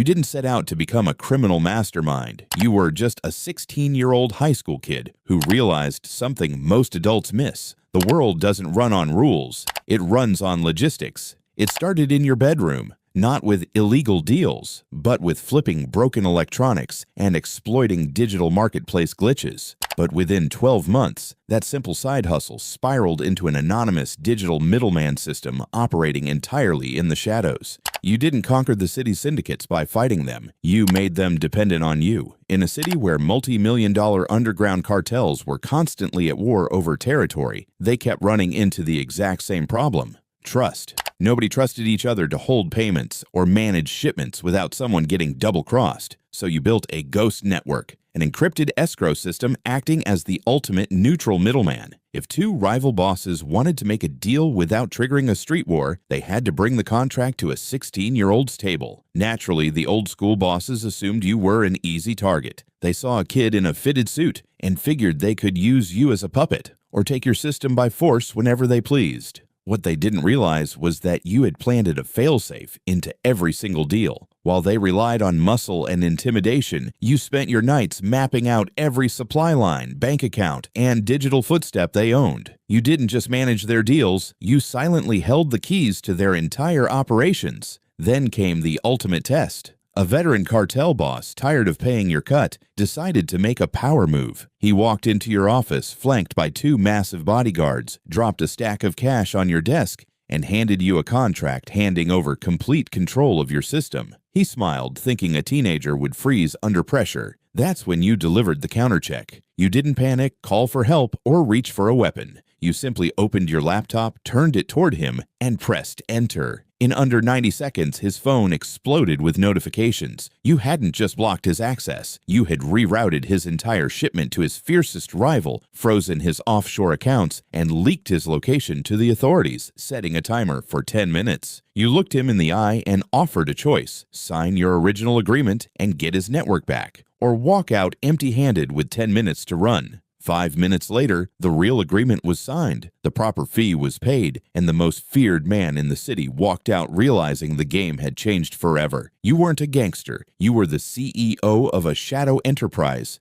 You didn't set out to become a criminal mastermind. You were just a 16-year-old high school kid who realized something most adults miss. The world doesn't run on rules. It runs on logistics. It started in your bedroom, not with illegal deals, but with flipping broken electronics and exploiting digital marketplace glitches. But within 12 months, that simple side hustle spiraled into an anonymous digital middleman system operating entirely in the shadows. You didn't conquer the city's syndicates by fighting them. You made them dependent on you. In a city where multi-million-dollar underground cartels were constantly at war over territory, they kept running into the exact same problem: trust. Nobody trusted each other to hold payments or manage shipments without someone getting double-crossed. So you built a ghost network, an encrypted escrow system acting as the ultimate neutral middleman. If two rival bosses wanted to make a deal without triggering a street war, they had to bring the contract to a 16-year-old's table. Naturally, the old-school bosses assumed you were an easy target. They saw a kid in a fitted suit and figured they could use you as a puppet or take your system by force whenever they pleased. What they didn't realize was that you had planted a failsafe into every single deal. While they relied on muscle and intimidation, you spent your nights mapping out every supply line, bank account, and digital footstep they owned. You didn't just manage their deals, you silently held the keys to their entire operations. Then came the ultimate test. A veteran cartel boss, tired of paying your cut, decided to make a power move. He walked into your office, flanked by two massive bodyguards, dropped a stack of cash on your desk, and handed you a contract handing over complete control of your system. He smiled, thinking a teenager would freeze under pressure. That's when you delivered the countercheck. You didn't panic, call for help, or reach for a weapon. You simply opened your laptop, turned it toward him, and pressed enter. In under 90 seconds, his phone exploded with notifications. You hadn't just blocked his access. You had rerouted his entire shipment to his fiercest rival, frozen his offshore accounts, and leaked his location to the authorities, setting a timer for 10 minutes. You looked him in the eye and offered a choice: sign your original agreement and get his network back, or walk out empty-handed with 10 minutes to run. 5 minutes later, the real agreement was signed, the proper fee was paid, and the most feared man in the city walked out realizing the game had changed forever. You weren't a gangster. You were the CEO of a shadow enterprise,